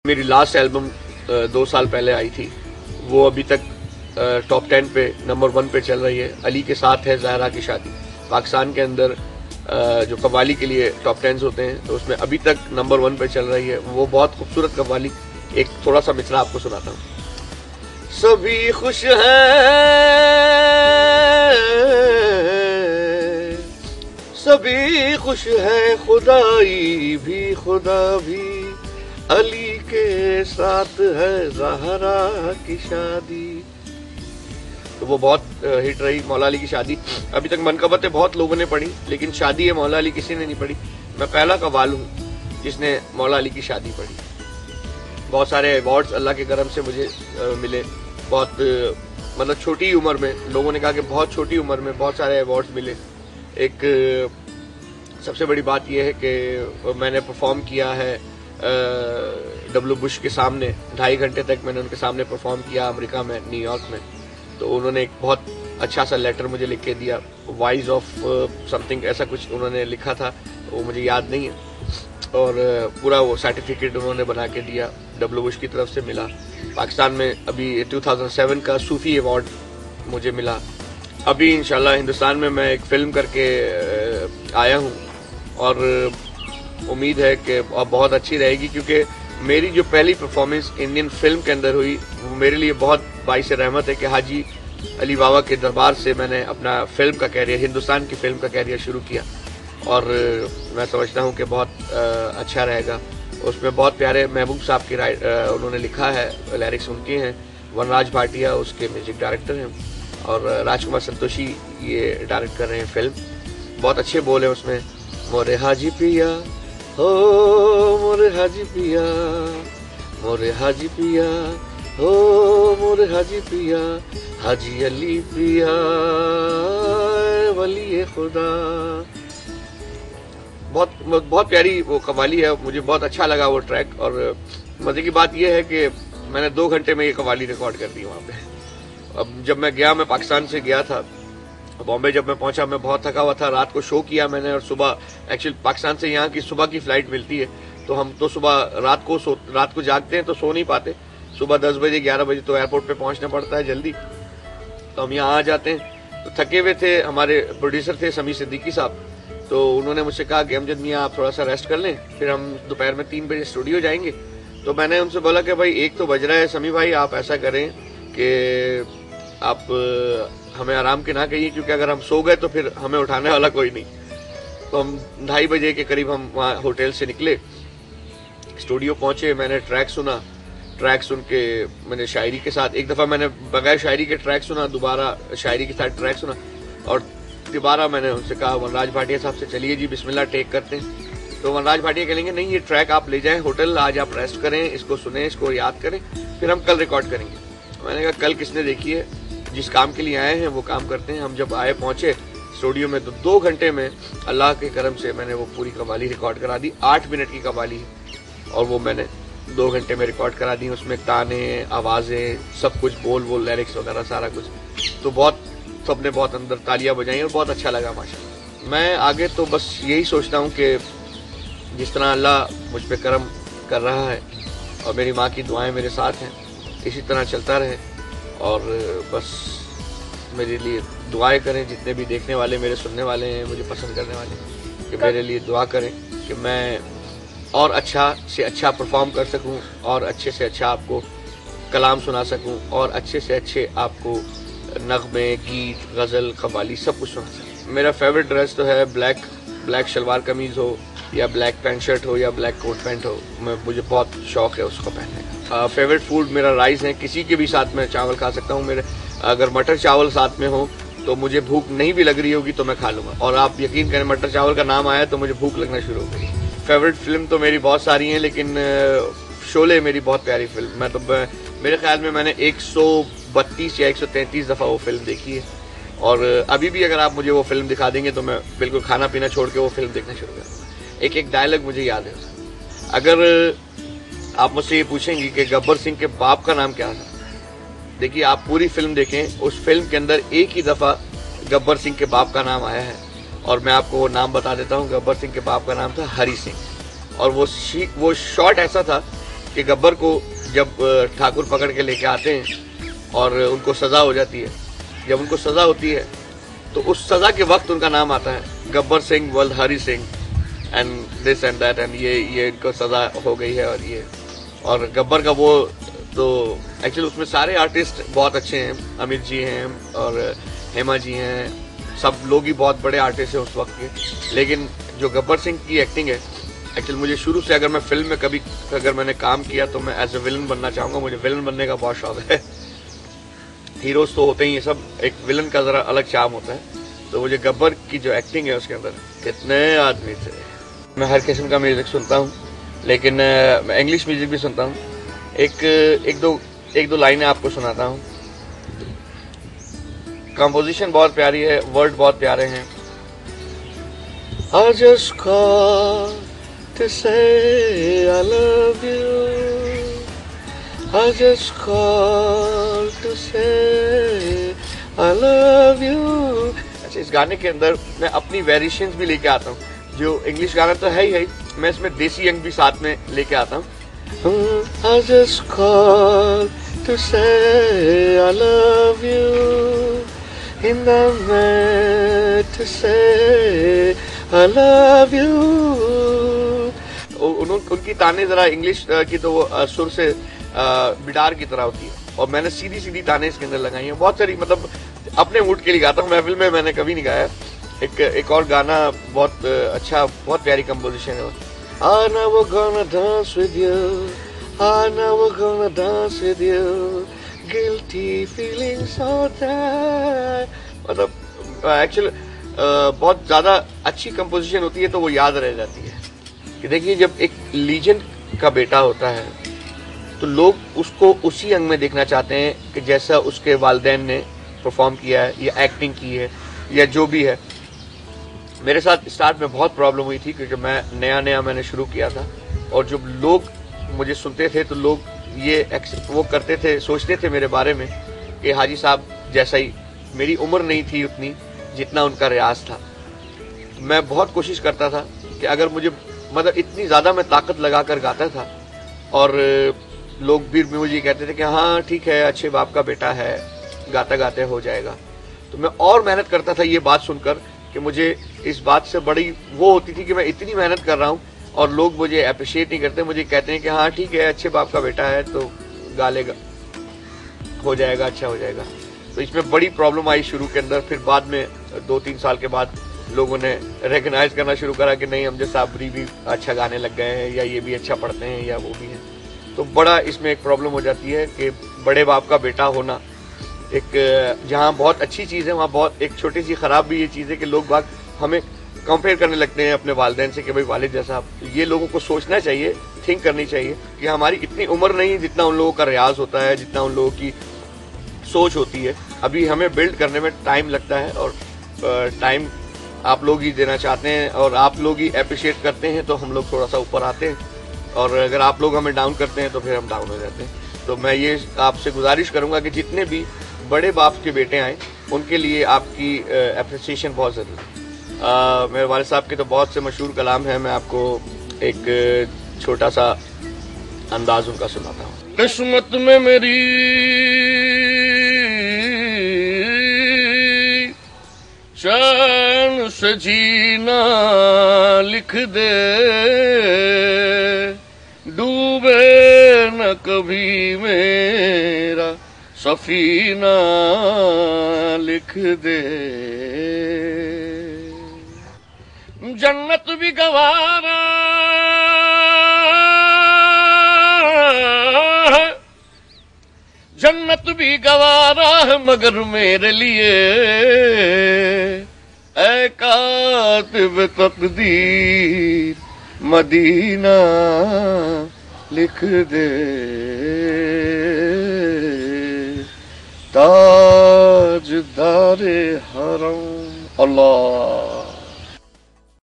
मेरी last album 2 साल पहले आई थी, वो अभी तक टॉप 10 पे नंबर 1 पे चल रही है। अली के साथ है ज़हरा की शादी। पाकिस्तान के अंदर जो कव्वाली के लिए टॉप 10 होते हैं तो उसमें अभी तक नंबर 1 पे चल रही है। वो बहुत खूबसूरत कव्वाली, एक थोड़ा सा मिसरा आपको सुनाता हूँ। सभी खुश हैं, सभी खुश हैं, खुदाई भी खुदा भी, अली के साथ है ज़हरा की शादी। तो वो बहुत हिट रही, मौला अली की शादी। अभी तक मनकबतें बहुत लोगों ने पढ़ी, लेकिन शादी है मौला अली किसी ने नहीं पढ़ी। मैं पहला कव्वाल हूँ जिसने मौला अली की शादी पढ़ी। बहुत सारे अवार्ड्स अल्लाह के करम से मुझे मिले। बहुत मतलब छोटी उम्र में, लोगों ने कहा कि बहुत छोटी उम्र में बहुत सारे अवार्ड्स मिले। एक सबसे बड़ी बात यह है कि मैंने परफॉर्म किया है डब्ल्यू बुश के सामने। 2.5 घंटे तक मैंने उनके सामने परफॉर्म किया अमेरिका में, न्यूयॉर्क में। तो उन्होंने एक बहुत अच्छा सा लेटर मुझे लिख के दिया, वाइज ऑफ समथिंग ऐसा कुछ उन्होंने लिखा था, वो मुझे याद नहीं है। और पूरा वो सर्टिफिकेट उन्होंने बना के दिया, डब्ल्यू बुश की तरफ से मिला। पाकिस्तान में अभी 2007 का सूफी अवार्ड मुझे मिला। अभी इंशाल्लाह हिंदुस्तान में मैं एक फिल्म करके आया हूँ और उम्मीद है कि अब बहुत अच्छी रहेगी, क्योंकि मेरी जो पहली परफॉर्मेंस इंडियन फिल्म के अंदर हुई वो मेरे लिए बहुत बाइस रहमत है कि हाजी अली बाबा के दरबार से मैंने अपना फिल्म का कैरियर, हिंदुस्तान की फिल्म का कैरियर शुरू किया। और मैं समझता हूँ कि बहुत अच्छा रहेगा। उसमें बहुत प्यारे महबूब साहब की उन्होंने लिखा है, लिरिक्स उनके हैं। वनराज भाटिया उसके म्यूजिक डायरेक्टर हैं और राजकुमार संतोषी ये डायरेक्ट कर रहे हैं फिल्म। बहुत अच्छे बोल हैं उसमें। मोरे हाजी पिया हो मोरे हाजी पिया, मोरे हाजी पिया हो मोरे हाजी पिया, हाजी अली पिया वली खुदा। बहुत प्यारी वो कव्वाली है, मुझे बहुत अच्छा लगा वो ट्रैक। और मजे की बात यह है कि मैंने 2 घंटे में ये कव्वाली रिकॉर्ड कर दी वहाँ पे। अब जब मैं गया, मैं पाकिस्तान से गया था बॉम्बे, जब मैं पहुंचा मैं बहुत थका हुआ था। रात को शो किया मैंने और सुबह, एक्चुअली पाकिस्तान से यहाँ की सुबह की फ्लाइट मिलती है, तो हम तो सुबह रात को जागते हैं तो सो नहीं पाते। सुबह 10 बजे 11 बजे तो एयरपोर्ट पे पहुंचना पड़ता है जल्दी। तो हम यहाँ आ जाते हैं। तो थके हुए थे, हमारे प्रोड्यूसर थे समी सिद्दीकी साहब, तो उन्होंने मुझसे कहा कि अमजद मियाँ आप थोड़ा सा रेस्ट कर लें, फिर हम दोपहर में 3 बजे स्टूडियो जाएंगे। तो मैंने उनसे बोला कि भाई 1 तो बज रहा है, समी भाई आप ऐसा करें कि आप हमें आराम के ना कहिए, क्योंकि अगर हम सो गए तो फिर हमें उठाने वाला कोई नहीं। तो हम 2:30 बजे के करीब हम वहाँ होटल से निकले, स्टूडियो पहुंचे। मैंने ट्रैक सुना, ट्रैक सुन के मैंने शायरी के साथ, एक दफ़ा मैंने बगैर शायरी के ट्रैक सुना, दोबारा शायरी के साथ ट्रैक सुना, और दोबारा मैंने उनसे कहा वनराज भाटिया साहब से चलिए जी बिस्मिल्लाह टेक करते हैं। तो वनराज भाटिया कहेंगे नहीं ये ट्रैक आप ले जाएं होटल, आज आप रेस्ट करें, इसको सुने, इसको याद करें, फिर हम कल रिकॉर्ड करेंगे। मैंने कहा कल किसने देखी है, जिस काम के लिए आए हैं वो काम करते हैं। हम जब आए पहुंचे स्टूडियो में तो 2 घंटे में अल्लाह के करम से मैंने वो पूरी कव्वाली रिकॉर्ड करा दी। 8 मिनट की कव्वाली है और वो मैंने 2 घंटे में रिकॉर्ड करा दी। उसमें ताने, आवाज़ें, सब कुछ, बोल लिरिक्स वगैरह सारा कुछ। तो बहुत सबने बहुत अंदर तालियां बजाई और बहुत अच्छा लगा माशाल्लाह। मैं आगे तो बस यही सोचता हूँ कि जिस तरह अल्लाह मुझ पर करम कर रहा है और मेरी माँ की दुआएं मेरे साथ हैं, इसी तरह चलता रहे। और बस मेरे लिए दुआएं करें, जितने भी देखने वाले, मेरे सुनने वाले हैं, मुझे पसंद करने वाले, कि मेरे लिए दुआ करें कि मैं और अच्छा से अच्छा परफॉर्म कर सकूं और अच्छे से अच्छा आपको कलाम सुना सकूं और अच्छे से अच्छे आपको नगमे, गीत, गज़ल, कव्वाली सब कुछ सुना सकूं। मेरा फेवरेट ड्रेस तो है ब्लैक शलवार कमीज़ हो या ब्लैक पैंट शर्ट हो या ब्लैक कोट पैंट हो, मुझे बहुत शौक है उसको पहनने का। फेवरेट फूड मेरा राइस है, किसी के भी साथ मैं चावल खा सकता हूँ। मेरे अगर मटर चावल साथ में हो तो मुझे भूख नहीं भी लग रही होगी तो मैं खा लूँगा। और आप यकीन करें मटर चावल का नाम आया तो मुझे भूख लगना शुरू हो गई। फेवरेट फिल्म तो मेरी बहुत सारी हैं, लेकिन शोले मेरी बहुत प्यारी फिल्म। मेरे ख्याल में मैंने 132 या 133 दफ़ा वो फिल्म देखी है। और अभी भी अगर आप मुझे वो फिल्म दिखा देंगे तो मैं बिल्कुल खाना पीना छोड़ के वो फिल्म देखना शुरू कर दूँगा। एक डायलॉग मुझे याद है उसका। अगर आप मुझसे ये पूछेंगी कि गब्बर सिंह के बाप का नाम क्या था, देखिए आप पूरी फिल्म देखें, उस फिल्म के अंदर एक ही दफ़ा गब्बर सिंह के बाप का नाम आया है। और मैं आपको वो नाम बता देता हूँ, गब्बर सिंह के बाप का नाम था हरी सिंह। और वो शॉट ऐसा था कि गब्बर को जब ठाकुर पकड़ के लेके आते हैं और उनको सजा हो जाती है, जब उनको सजा होती है तो उस सजा के वक्त उनका नाम आता है Gabbar Singh Balhari Singh and this and that, and ये इनको सजा हो गई है। और गब्बर का वो तो एक्चुअली उसमें सारे आर्टिस्ट बहुत अच्छे हैं, अमित जी हैं और हेमा जी हैं, सब लोग ही बहुत बड़े आर्टिस्ट हैं उस वक्त के। लेकिन जो गब्बर सिंह की एक्टिंग है, एक्चुअली मुझे शुरू से अगर मैं फिल्म में कभी अगर मैंने काम किया तो मैं एज ए विलन बनना चाहूँगा, मुझे विलन बनने का बहुत शौक है। हीरोज तो होते ही, सब एक विलन का जरा अलग चार्म होता है, तो मुझे गब्बर की जो एक्टिंग है उसके अंदर कितने आदमी थे। मैं हर किस्म का म्यूजिक सुनता हूँ, लेकिन मैं इंग्लिश म्यूजिक भी सुनता हूँ। एक दो लाइनें आपको सुनाता हूँ। कंपोजिशन बहुत प्यारी है, वर्ड बहुत प्यारे हैं। I just call to say I love you. I just call to say I love you. अच्छा, इस गाने के अंदर मैं अपनी वेरिएशंस भी लेके आता हूँ। जो इंग्लिश गाना तो है ही, मैं इसमें देसी अंग भी साथ में लेके आता हूँ। I just call to say I love you. In the night to say I love you. उनकी ताने जरा इंग्लिश की तो वो सुर से बिडार की तरह होती है, और मैंने सीधी सीधी ताने इसके अंदर लगाई हैं। बहुत सारी, मतलब अपने मूड के लिए गाता हूँ, महफिल में मैंने कभी नहीं गाया। एक और गाना बहुत अच्छा, बहुत प्यारी कंपोजिशन है। I never gonna dance with you, I never gonna dance with you, guilty feelings होता है। मतलब एक्चुअली बहुत ज्यादा अच्छी कंपोजिशन होती है तो वो याद रह जाती है। कि देखिए, जब एक लीजेंड का बेटा होता है तो लोग उसको उसी अंग में देखना चाहते हैं कि जैसा उसके वालिदैन ने परफॉर्म किया है या एक्टिंग की है या जो भी है। मेरे साथ स्टार्ट में बहुत प्रॉब्लम हुई थी, क्योंकि मैं नया मैंने शुरू किया था, और जब लोग मुझे सुनते थे तो लोग ये वो करते थे, सोचते थे मेरे बारे में कि हाजी साहब जैसा ही। मेरी उम्र नहीं थी उतनी जितना उनका रियाज था। मैं बहुत कोशिश करता था कि अगर मुझे, मतलब इतनी ज़्यादा मैं ताकत लगा कर गाता था, और लोग भी मुझे कहते थे कि हाँ ठीक है, अच्छे बाप का बेटा है, गाता गाते हो जाएगा। तो मैं और मेहनत करता था ये बात सुनकर कि मुझे इस बात से बड़ी वो होती थी कि मैं इतनी मेहनत कर रहा हूँ और लोग मुझे अप्रिशिएट नहीं करते। मुझे कहते हैं कि हाँ ठीक है, अच्छे बाप का बेटा है तो गा लेगा, हो जाएगा, अच्छा हो जाएगा। तो इसमें बड़ी प्रॉब्लम आई शुरू के अंदर। फिर बाद में 2-3 साल के बाद लोगों ने रिकग्नाइज करना शुरू करा कि नहीं, अमजद साबरी भी अच्छा गाने लग गए हैं, या ये भी अच्छा पढ़ते हैं, या वो भी है। तो बड़ा इसमें एक प्रॉब्लम हो जाती है कि बड़े बाप का बेटा होना एक, जहाँ बहुत अच्छी चीज़ है वहाँ बहुत एक छोटी सी खराब भी ये चीज़ है कि लोग बाग हमें कंपेयर करने लगते हैं अपने वालिदैन से कि भाई वालिद जैसा। ये लोगों को सोचना चाहिए, थिंक करनी चाहिए कि हमारी इतनी उम्र नहीं जितना उन लोगों का रियाज होता है, जितना उन लोगों की सोच होती है। अभी हमें बिल्ड करने में टाइम लगता है, और टाइम आप लोग ही देना चाहते हैं, और आप लोग ही अप्रिशिएट करते हैं तो हम लोग थोड़ा सा ऊपर आते हैं, और अगर आप लोग हमें डाउन करते हैं तो फिर हम डाउन हो जाते हैं। तो मैं ये आपसे गुजारिश करूंगा कि जितने भी बड़े बाप के बेटे आए उनके लिए आपकी अप्रिसिएशन बहुत ज़रूरी है। मेरे वालिद साहब के तो बहुत से मशहूर कलाम हैं, मैं आपको एक छोटा सा अंदाज उनका सुनाता हूँ। किस्मत में मेरी चैन से जीना लिख दे, डूबे न कभी मेरा सफीना लिख दे, जन्नत भी गवारा है, जन्नत भी गवारा है मगर मेरे लिए ऐ कातिब तकदीर मदीना लिख दे, ताजदारे हरम। अल्लाह।